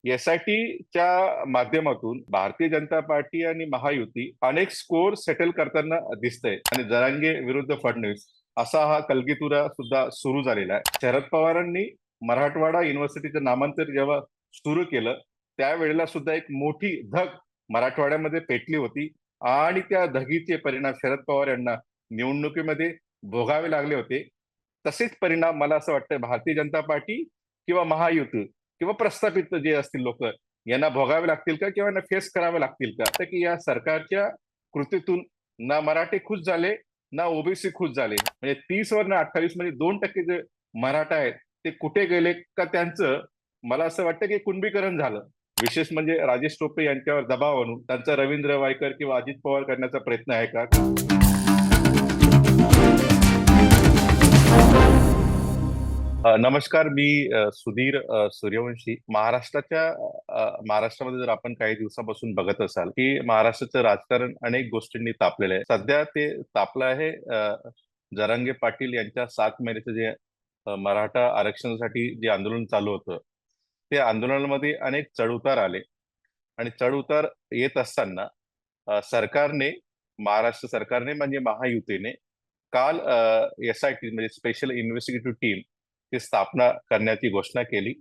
एसआयटीच्या माध्यमातून भारतीय जनता पार्टी आणि महायुती अनेक स्कोर सेटल करताना दिसतंय आणि जरांगे विरुद्ध फडणवीस असा हा कलगीतुरा सुद्धा सुरू झालेला आहे. शरद पवारांनी मराठवाडा युनिव्हर्सिटीचं नामांतर जेव्हा सुरू केलं त्यावेळेला सुद्धा एक मोठी धग मराठवाड्यामध्ये पेटली होती आणि त्या धगीचे परिणाम शरद पवार यांना निवडणुकीमध्ये भोगावे लागले होते. तसेच परिणाम मला असं वाटतं भारतीय जनता पार्टी किंवा महायुती किंवा प्रस्थापित जे असतील लोक यांना भोगावे लागतील का किंवा यांना फेस करावे लागतील का, तर की या सरकारच्या कृतीतून ना मराठी खुश झाले ना ओबीसी खुश झाले. म्हणजे 30 वर ना 28 म्हणजे 2% जे मराठा आहेत ते कुठे गेले का त्यांचं मला असं वाटतं की कुणबीकरण झालं. विशेष म्हणजे राजेश टोपे यांच्यावर दबाव आणून त्यांचा रवींद्र वायकर किंवा अजित पवार करण्याचा प्रयत्न आहे का? नमस्कार, मी सुधीर सूर्यवंशी. महाराष्ट्रामध्ये जर आपण काही दिवसापासून बघत असाल की महाराष्ट्राचं राजकारण अनेक गोष्टींनी तापलेलं आहे. सध्या ते तापलं आहे जरांगे पाटील यांच्या 7 महिन्याचं जे मराठा आरक्षणासाठी जे आंदोलन चालू होतं ते आंदोलनामध्ये अनेक चढउतार आले आणि चढउतार येत असताना सरकारने महाराष्ट्र सरकारने म्हणजे महायुतीने काल एसआयटी म्हणजे स्पेशल इन्व्हेस्टिगेटिव्ह टीम ची स्थापना करण्याची घोषणा केली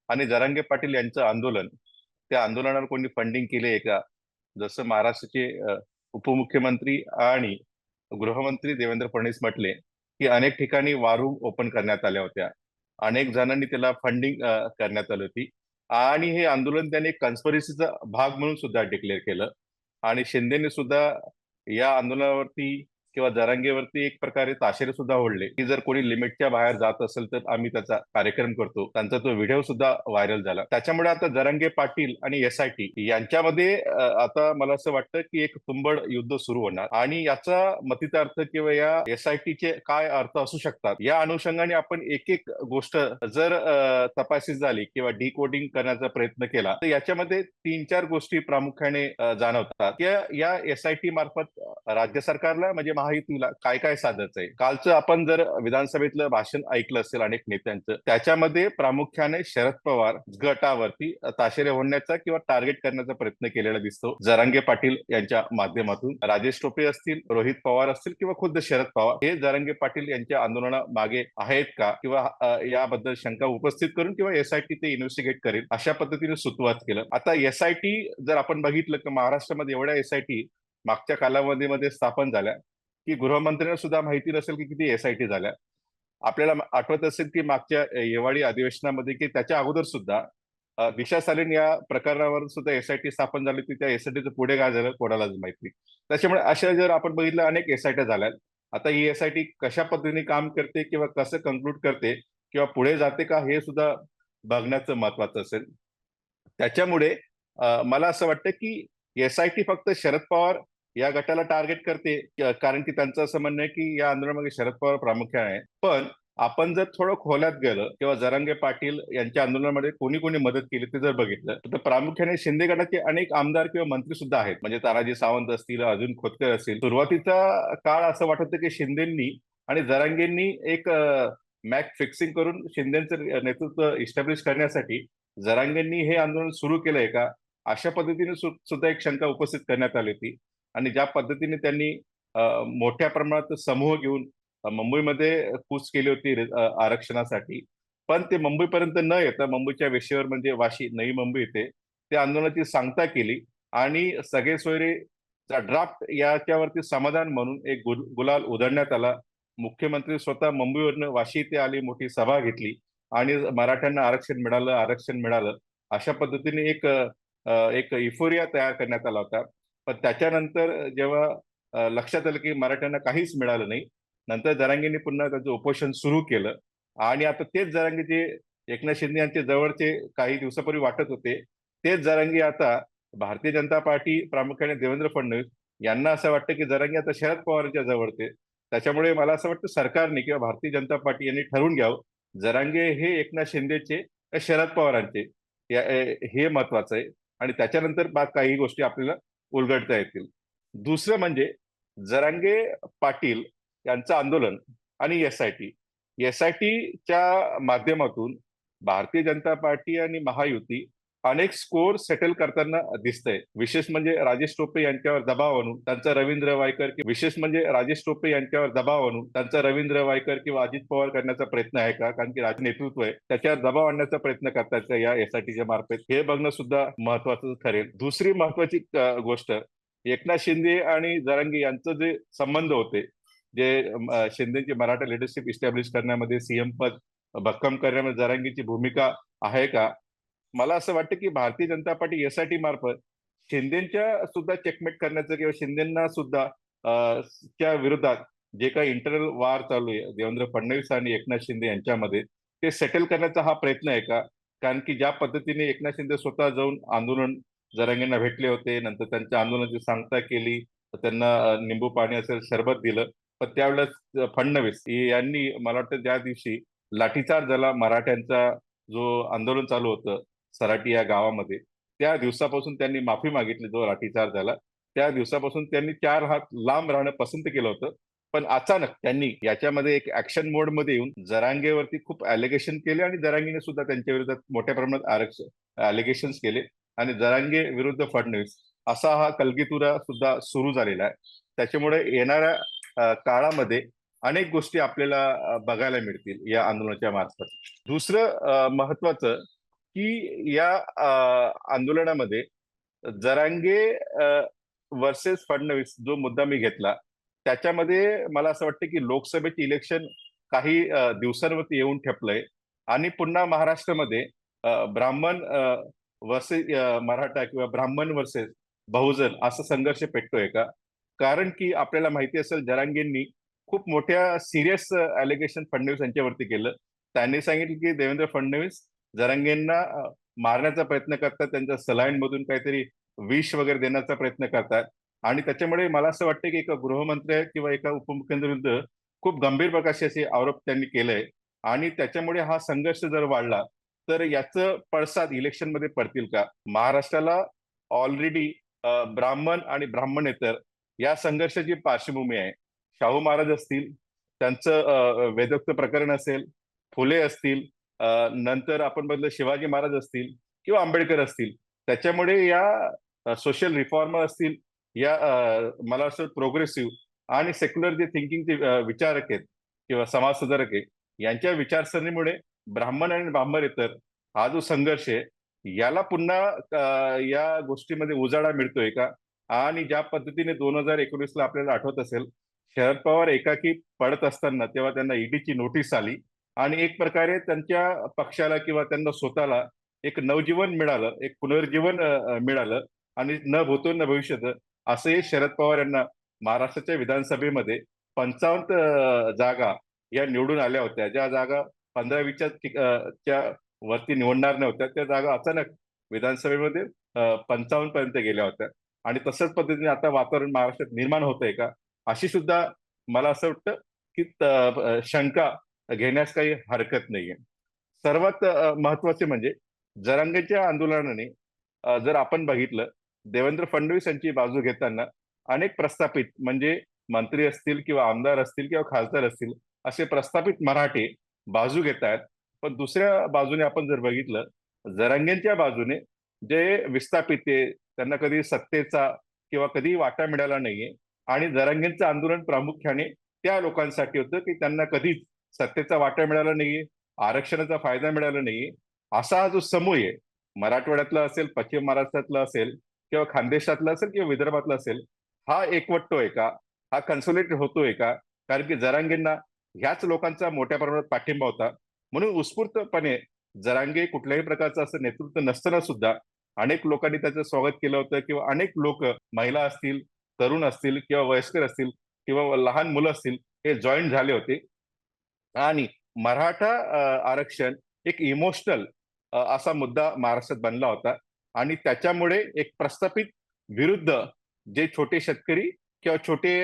आणि जरांगे पाटील यांचं आंदोलन त्या आंदोलनाला कोणी फंडिंग केले आहे का? जसं महाराष्ट्राचे उपमुख्यमंत्री आणि गृहमंत्री देवेंद्र फडणवीस म्हटले की अनेक ठिकाणी वारूम ओपन करण्यात आल्या होत्या, अनेक जणांनी त्याला फंडिंग करण्यात आली होती आणि हे आंदोलन त्यांनी कन्स्पिरसीचा भाग म्हणून सुद्धा डिक्लेअर केलं. आणि शिंदेने सुद्धा या आंदोलनावरती किंवा जरांगेवरती एक प्रकारे ताशेरे सुद्धा ओढले की जर कोणी लिमिटच्या बाहेर जात असेल तर आम्ही त्याचा कार्यक्रम करतो. त्यांचा तो व्हिडिओ सुद्धा व्हायरल झाला. त्याच्यामुळे आता जरांगे पाटील आणि एसआयटी यांच्यामध्ये आता मला असं वाटतं की एक तुंबड युद्ध सुरू होणार आणि याचा मतितार्थ किंवा या एसआयटीचे काय अर्थ असू शकतात या अनुषंगाने आपण एक एक गोष्ट जर तपासीत झाली किंवा डिकोडिंग करण्याचा प्रयत्न केला तर याच्यामध्ये 3-4 गोष्टी प्रामुख्याने जाणवतात. या एसआयटी मार्फत राज्य सरकारला म्हणजे महायुतीला काय काय साधायचं आहे. कालचं आपण जर विधानसभेतलं भाषण ऐकलं असेल अनेक नेत्यांचं, त्याच्यामध्ये प्रामुख्याने शरद पवार गटावरती ताशेरे ओढण्याचा किंवा टार्गेट करण्याचा प्रयत्न केलेला दिसतो जरांगे पाटील यांच्या माध्यमातून. राजेश टोपे असतील, रोहित पवार असतील किंवा खुद्द शरद पवार हे जरांगे पाटील यांच्या आंदोलना मागे आहेत का किंवा याबद्दल शंका उपस्थित करून किंवा एसआयटी ते इन्व्हेस्टिगेट करेल अशा पद्धतीने सुरुवात केलं. आता एसआयटी जर आपण बघितलं की महाराष्ट्रामध्ये एवढ्या एसआयटी मागच्या कालावधीमध्ये स्थापन झाल्या की गृहमंत्र्यांना सुद्धा माहिती नसेल की किती एसआयटी झाल्या. आपल्याला आठवत असेल की मागच्या हिवाळी अधिवेशनामध्ये की त्याच्या अगोदर सुद्धा दिशा सालीन या प्रकरणावर सुद्धा एसआयटी स्थापन झाली होती. त्या एसआयटीचं पुढे काय झालं कोणालाच माहित नाही. त्याच्यामुळे अशा जर आपण बघितलं अनेक एसआयटी झाल्या. आता ही एसआयटी कशा पद्धतीने काम करते किंवा कसं कन्क्लूड करते किंवा पुढे जाते का हे सुद्धा बघण्याचं महत्वाचं असेल. त्याच्यामुळे मला असं वाटतं की एसआयटी फक्त शरद पवार या गटाला टार्गेट करते कारण की त्यांचं असं म्हणणं आहे की या आंदोलनामध्ये शरद पवार प्रामुख्याने आहे. पण आपण जर थोडं खोलात गेलं किंवा जरांगे पाटील यांच्या आंदोलनामध्ये कोणी कोणी मदत केली ते जर बघितलं तर प्रामुख्याने शिंदे गटाचे अनेक आमदार किंवा मंत्री सुद्धा आहेत. म्हणजे तानाजी सावंत असतील, अर्जुन खोतकर असतील. सुरुवातीचा काळ असं वाटत होतं की शिंदेंनी आणि जरांगेंनी एक मॅच फिक्सिंग करून शिंदेचं नेतृत्व इस्टॅब्लिश करण्यासाठी जरांगेंनी हे आंदोलन सुरू केलंय का अशा पद्धतीने सुद्धा एक शंका उपस्थित करण्यात आली होती. आणि ज्या पद्धतीने त्यांनी मोठ्या प्रमाणात समूह घेऊन मुंबईमध्ये कूच केली होती आरक्षणासाठी, पण ते मुंबईपर्यंत न येता मुंबईच्या वेशीवर म्हणजे वाशी नवी मुंबई येथे त्या आंदोलनाची सांगता केली आणि सगळे सोयरेचा ड्राफ्ट याच्यावरती समाधान म्हणून एक गुलाल उधळण्यात आला. मुख्यमंत्री स्वतः मुंबईवरनं वाशी इथे आली, मोठी सभा घेतली आणि मराठ्यांना आरक्षण मिळालं, आरक्षण मिळालं अशा पद्धतीने एक इफोरिया तयार करण्यात आला होता. पण त्याच्यानंतर जेव्हा लक्षात आलं की मराठ्यांना काहीच मिळालं नाही, नंतर जरांगेंनी पुन्हा त्याचं उपोषण सुरू केलं आणि आता तेच जरांगे जे एकनाथ शिंदे यांचे जवळचे काही दिवसापूर्वी वाटत होते, तेच जरांगे आता भारतीय जनता पार्टी प्रामुख्याने देवेंद्र फडणवीस यांना असं वाटतं की जरांगे आता शरद पवारांच्या जवळचे. त्याच्यामुळे मला असं वाटतं सरकारने किंवा भारतीय जनता पार्टी यांनी ठरवून घ्यावं जरांगे हे एकनाथ शिंदेचे का शरद पवारांचे हे महत्वाचं आहे आणि त्याच्यानंतर काही गोष्टी आपल्याला उलगडता येतील. दुसरं म्हणजे जरांगे पाटील यांचं आंदोलन आणि एसआयटीच्या माध्यमातून भारतीय जनता पार्टी आणि महायुती अनेक स्कोर सेटल करताना दिसतंय. विशेष म्हणजे राजेश टोपे यांच्यावर दबाव आणून त्यांचा रवींद्र वायकर विशेष म्हणजे राजेश टोपे यांच्यावर दबाव आणून त्यांचा रवींद्र वायकर किंवा अजित पवार करण्याचा प्रयत्न आहे का? कारण की राज नेतृत्व आहे त्याच्यावर दबाव आणण्याचा प्रयत्न करतात का या एसआयटीच्या मार्फत, हे बघणं सुद्धा महत्वाचं ठरेल. दुसरी महत्वाची गोष्ट, एकनाथ शिंदे आणि जरांगे यांचं जे संबंध होते, जे शिंदेची मराठा लिडरशिप इस्टॅब्लिश करण्यामध्ये, सीएम पद भक्कम करण्यामध्ये जरांगेची भूमिका आहे का? मला असं वाटतं की भारतीय जनता पार्टी एसआयटी मार्फत शिंदेच्या सुद्धा चेकमेट करण्याचं किंवा शिंदेना सुद्धा च्या विरोधात जे काही इंटरनल वार चालू आहे देवेंद्र फडणवीस आणि एकनाथ शिंदे यांच्यामध्ये, ते सेटल करण्याचा हा प्रयत्न आहे का? कारण की ज्या पद्धतीने एकनाथ शिंदे स्वतः जाऊन आंदोलन जरांगेंना भेटले होते, नंतर त्यांच्या आंदोलनाची सांगता केली, त्यांना निंबू पाणी असेल सरबत दिलं, पण त्यावेळेस फडणवीस यांनी मला वाटतं ज्या दिवशी लाठीचार्ज झाला मराठ्यांचा, जो आंदोलन चालू होतं सराटी या गावामध्ये, त्या दिवसापासून त्यांनी माफी मागितली. जो लाठीचार्ज झाला त्या दिवसापासून त्यांनी 4 हात लांब राहणं पसंत केलं होतं. पण अचानक त्यांनी याच्यामध्ये एक ऍक्शन मोड मध्ये येऊन जरांगेवरती खूप अलिगेशन केले आणि जरांगेने सुद्धा त्यांच्या विरोधात मोठ्या प्रमाणात अलिगेशन्स केले आणि जरांगे विरुद्ध फडणवीस असा हा कलगीतुरा सुद्धा सुरू झालेला आहे. त्याच्यामुळे येणाऱ्या काळामध्ये अनेक गोष्टी आपल्याला बघायला मिळतील या आंदोलनाच्या मार्फत. दुसरं महत्वाचं की या आंदोलनामध्ये जरांगे वर्सेस फडणवीस जो मुद्दा मी घेतला, त्याच्यामध्ये मला असं वाटतं की लोकसभेचे इलेक्शन काही दिवसांवरती येऊन ठेपलंय आणि पुन्हा महाराष्ट्रामध्ये ब्राह्मण वर्सेस मराठा किंवा ब्राह्मण वर्सेस बहुजन असा संघर्ष पेटतोय का? कारण की आपल्याला माहिती असेल जरांगेंनी खूप मोठ्या सिरियस अलिगेशन फडणवीस यांच्यावरती केलं. त्यांनी सांगितलं की देवेंद्र फडणवीस जरांगेंना मारण्याचा प्रयत्न करतात, त्यांच्या सलाईन मधून काहीतरी विष वगैरे देण्याचा प्रयत्न करतात आणि त्याच्यामुळे मला असं वाटतं की एका गृहमंत्री किंवा एका उपमुख्यमंत्र्यांविरुद्ध खूप गंभीर प्रकारचे असे आरोप त्यांनी केलेय आणि त्याच्यामुळे हा संघर्ष जर वाढला तर याचं पडसाद इलेक्शन मध्ये पडतील का? महाराष्ट्राला ऑलरेडी ब्राह्मण आणि ब्राह्मणेतर या संघर्षाची पार्श्वभूमी आहे. शाहू महाराज असतील, त्यांचं वेदोक्त प्रकरण असेल, फुले असतील, नंतर आपण बघितलं शिवाजी महाराज असतील किंवा आंबेडकर असतील, त्याच्यामुळे या सोशल रिफॉर्मर असतील, या मला असं प्रोग्रेसिव्ह आणि सेक्युलर जे थिंकिंगचे विचारक आहेत किंवा समाज सुधारक आहेत, यांच्या विचारसरणीमुळे ब्राह्मण आणि ब्राह्मणेतर हा जो संघर्ष आहे याला पुन्हा या गोष्टीमध्ये उजाळा मिळतोय का? आणि ज्या पद्धतीने 2019ला आपल्याला आठवत असेल, शरद पवार एकाकी पडत असताना तेव्हा त्यांना ईडीची नोटीस आली आणि एक प्रकारे त्यांच्या पक्षाला किंवा त्यांना स्वतःला एक नवजीवन मिळालं, एक पुनर्जीवन मिळालं आणि न भूतो न भविष्यत असे शरद पवार यांना महाराष्ट्राच्या विधानसभेमध्ये 55 जागा या निवडून आल्या होत्या. ज्या जागा 15-20 च्या वरती निवडणार नव्हत्या, त्या जागा अचानक विधानसभेमध्ये 55 पर्यंत गेल्या होत्या. आणि तसंच पद्धतीने आता वातावरण महाराष्ट्रात निर्माण होतंय का, अशी सुद्धा मला असं वाटतं की शंका घेण्यास काही हरकत नाहीये. सर्वात महत्वाचे म्हणजे जरांगेच्या आंदोलनाने जर आपण बघितलं, देवेंद्र फडणवीस यांची बाजू घेताना अनेक प्रस्थापित म्हणजे मंत्री असतील किंवा आमदार असतील किंवा खासदार असतील, असे प्रस्थापित मराठे बाजू घेत आहेत. पण दुसऱ्या बाजूने आपण जर बघितलं, जरांगेंच्या बाजूने जे विस्थापित आहे, त्यांना कधी सत्तेचा किंवा कधी वाटा मिळाला नाहीये आणि जरांगेंचं आंदोलन प्रामुख्याने त्या लोकांसाठी होतं की त्यांना कधीच सत्तेचा वाटा मिळाला नाहीये, आरक्षणाचा फायदा मिळाला नाहीये. असा हा जो समूह आहे, मराठवाड्यातला असेल, पश्चिम महाराष्ट्रातला असेल किंवा खानदेशातला असेल किंवा विदर्भातला असेल, हा एकवटतोय का? हा कन्सोलिडेट होतोय का? कारण की जरांगेंना ह्याच लोकांचा मोठ्या प्रमाणात पाठिंबा होता. म्हणून उत्स्फूर्तपणे जरांगे कुठल्याही प्रकारचं असं नेतृत्व नसताना सुद्धा अनेक लोकांनी त्याचं स्वागत केलं होतं किंवा अनेक लोक, महिला असतील, तरुण असतील किंवा वयस्कर असतील किंवा लहान मुलं असतील, हे जॉईन झाले होते आणि मराठा आरक्षण एक इमोशनल असा मुद्दा महाराष्ट्रात बनला होता आणि त्याच्यामुळे एक प्रस्थापित विरुद्ध जे छोटे शेतकरी किंवा छोटे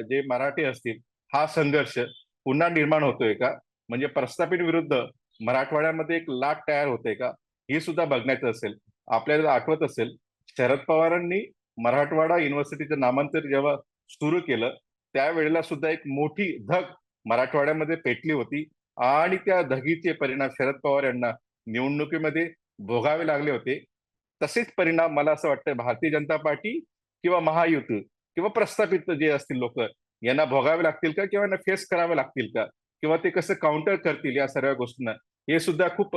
जे मराठी असतील, हा संघर्ष पुन्हा निर्माण होतोय का? म्हणजे प्रस्थापित विरुद्ध मराठवाड्यामध्ये एक लाट तयार होते का, हे सुद्धा बघण्याचं असेल. आपल्याला आठवत असेल, शरद पवारांनी मराठवाडा युनिव्हर्सिटीचं नामांतर जेव्हा सुरू केलं, त्यावेळेला सुद्धा एक मोठी धग मराठवाड्यामध्ये पेटली होती आणि त्या धगीचे परिणाम शरद पवार यांना निवडणुकीमध्ये भोगावे लागले होते. तसेच परिणाम मला असं वाटतं भारतीय जनता पार्टी किंवा महायुती किंवा प्रस्थापित जे असतील लोक यांना भोगावे लागतील का, किंवा यांना फेस करावे लागतील का, किंवा ते कसं काउंटर करतील या सर्व गोष्टींना, हे सुद्धा खूप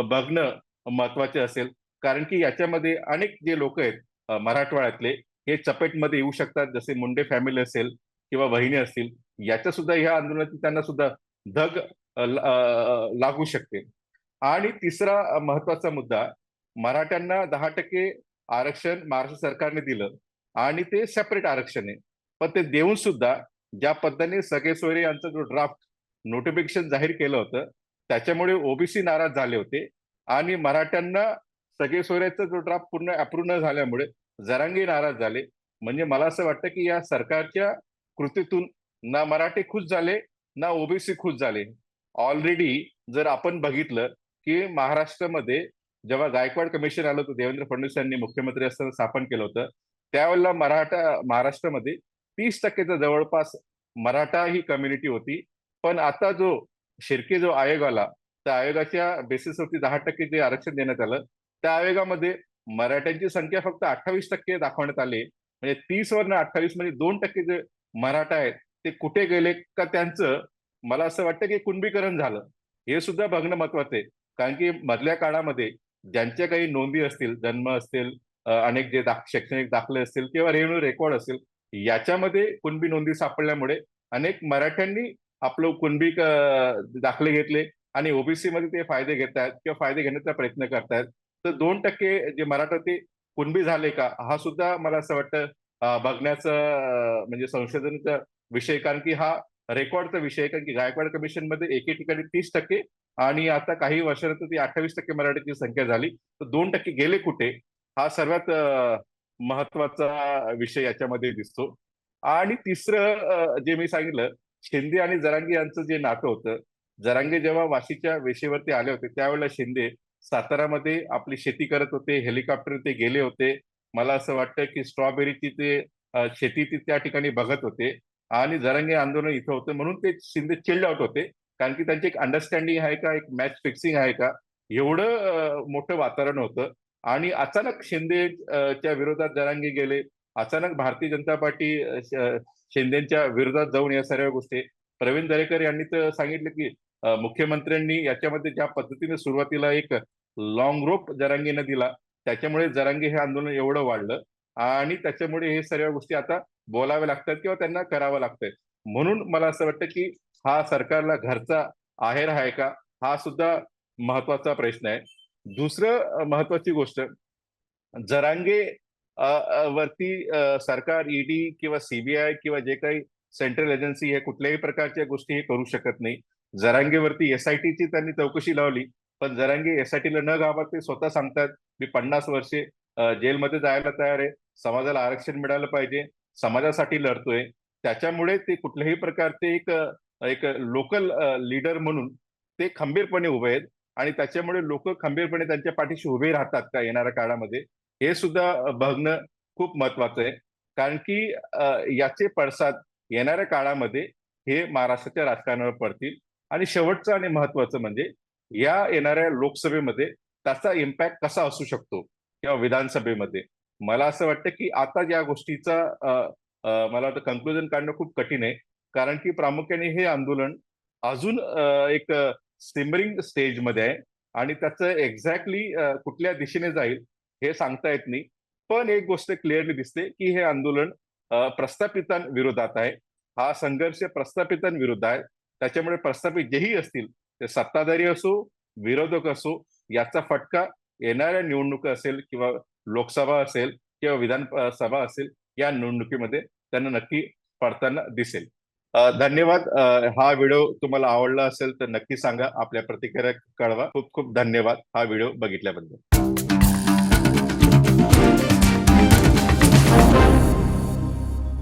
बघणं महत्वाचे असेल. कारण की याच्यामध्ये अनेक जे लोक आहेत मराठवाड्यातले, हे चपेटमध्ये येऊ शकतात. जसे मुंडे फॅमिली असेल किंवा बहिणी असतील, याच्या सुद्धा ह्या आंदोलनाची त्यांना सुद्धा धग लागू शकते. आणि तिसरा महत्वाचा मुद्दा, मराठ्यांना 10% आरक्षण महाराष्ट्र सरकारने दिलं आणि ते सेपरेट आरक्षण आहे. पण ते देऊन सुद्धा ज्या पद्धतीने सगळे सोयरे यांचा जो ड्राफ्ट नोटिफिकेशन जाहीर केलं होतं, त्याच्यामुळे ओबीसी नाराज झाले होते आणि मराठ्यांना सगळे सोयऱ्याचा जो ड्राफ्ट पूर्ण अप्रूव्ह न झाल्यामुळे जरांगे नाराज झाले. म्हणजे मला असं वाटतं की या सरकारच्या कृतीतून ना मराठी खुश झाले ना ओबीसी खुश झाले. ऑलरेडी जर आपण बघितलं की महाराष्ट्रामध्ये जेव्हा गायकवाड कमिशन आलं होतं, देवेंद्र फडणवीस यांनी मुख्यमंत्री असताना स्थापन केलं होतं, त्यावेळेला महाराष्ट्रामध्ये 30% जवळपास मराठा ही कम्युनिटी होती. पण आता जो शिर्के जो आयोग आला, त्या आयोगाच्या बेसिसवरती 10% जे आरक्षण देण्यात आलं, त्या आयोगामध्ये मराठ्यांची संख्या फक्त 28% दाखवण्यात आली. म्हणजे 30 वरनं 28 म्हणजे 2% जे मराठा आहेत ते कुठे गेले का, त्यांचं मला असं वाटतं की कुणबीकरण झालं, हे सुद्धा बघणं महत्वाचं आहे. कारण की मधल्या काळामध्ये ज्यांच्या काही नोंदी असतील, जन्म असतील, अनेक जे शैक्षणिक दाखले असतील किंवा रेव्हेन्यू रेकॉर्ड असेल, याच्यामध्ये कुणबी नोंदी सापडल्यामुळे अनेक मराठ्यांनी आपलं कुणबी दाखले घेतले आणि ओबीसी मध्ये ते फायदे घेत आहेत किंवा फायदे घेण्याचा प्रयत्न करतायत. तर 2% जे मराठा ते कुणबी झाले का, हा सुद्धा मला असं वाटतं बघण्याचं म्हणजे संशोधनाचा विषय. कारण की हा रेकॉर्डचा विषय आहे. कारण की गायकवाड कमिशन मध्ये एके ठिकाणी 30% आणि आता काही वर्षानंतर ती 28% मराठीची संख्या झाली. तर 2% गेले कुठे, हा सर्वात महत्वाचा विषय याच्यामध्ये दिसतो. आणि तिसरं जे मी सांगितलं, शिंदे आणि जरांगे यांचं जे नातं होतं, जरांगे जेव्हा वाशीच्या वेशीवरती आले होते त्यावेळेला शिंदे सातारामध्ये आपली शेती करत होते, हेलिकॉप्टर ते गेले होते. मला असं वाटतं की स्ट्रॉबेरीची ते शेती त्या ठिकाणी बघत होते आणि जरांगे आंदोलन इथं होतं, म्हणून ते शिंदे चिल्ड आउट होते. कारण की त्यांची एक अंडरस्टँडिंग आहे का, एक मॅच फिक्सिंग आहे का, एवढं मोठं वातावरण होतं. आणि अचानक शिंदे च्या विरोधात जरांगे गेले, अचानक भारतीय जनता पार्टी शिंदेच्या विरोधात जाऊन या सर्व गोष्टी. प्रवीण दरेकर यांनी तर सांगितलं की मुख्यमंत्र्यांनी याच्यामध्ये ज्या पद्धतीने सुरुवातीला एक लॉंग रोप जरांगेनं दिला, त्याच्यामुळे जरांगे हे आंदोलन एवढं वाढलं आणि त्याच्यामुळे हे सर्व गोष्टी आता बोलाव्या लागतात किंवा त्यांना करावं लागतंय. म्हणून मला असं वाटतं की हा सरकारला घरचा आहेर आहे का, हा सुद्धा महत्वाचा प्रश्न आहे. दुसरं महत्वाची गोष्ट, जरांगे वरती सरकार ईडी किंवा सीबीआय किंवा जे काही सेंट्रल एजन्सी हे कुठल्याही प्रकारच्या गोष्टी हे करू शकत नाही. जरांगेवरती एसआयटीची त्यांनी चौकशी लावली, पण जरांगे एसआयटीला न घाबरते स्वतः सांगतात मी 50 वर्षे जेलमध्ये जायला तयार आहे, समाजाला आरक्षण मिळालं पाहिजे, समाजासाठी लढतोय. त्याच्यामुळे ते कुठल्याही प्रकारचे एक एक लोकल लीडर म्हणून ते खंबीरपणे उभे आहेत आणि त्याच्यामुळे लोक खंबीरपणे त्यांच्या पाठीशी उभे राहतात का येणाऱ्या काळामध्ये, हे सुद्धा बघणं खूप महत्वाचं आहे. कारण की याचे पडसाद येणाऱ्या काळामध्ये हे महाराष्ट्राच्या राजकारणावर पडतील. आणि शेवटचं आणि महत्वाचं म्हणजे या येणाऱ्या लोकसभेमध्ये त्याचा इम्पॅक्ट कसा असू शकतो किंवा विधानसभेमध्ये. मला असं वाटतं की आता या गोष्टीचा मला वाटतं कन्क्लुजन काढणं खूप कठीण आहे. कारण की प्रामुख्याने हे आंदोलन अजून एक सिमरिंग स्टेजमध्ये आहे आणि त्याचं एक्झॅक्टली कुठल्या दिशेने जाईल हे सांगता येत नाही. पण एक गोष्ट क्लिअरली दिसते की हे आंदोलन प्रस्थापितांविरोधात आहे. हा संघर्ष प्रस्थापितांविरुद्ध आहे. त्याच्यामुळे प्रस्थापित जेही असतील ते सत्ताधारी असो विरोधक असो, याचा फटका येणाऱ्या निवडणुका असेल किंवा लोकसभा असेल किंवा विधानसभा असेल, या निवडणुकीमध्ये त्यांना नक्की पडताना दिसेल. धन्यवाद. हा व्हिडिओ तुम्हाला आवडला असेल तर नक्की सांगा, आपल्या प्रतिक्रिया कळवा. खूप खूप धन्यवाद हा व्हिडिओ बघितल्याबद्दल.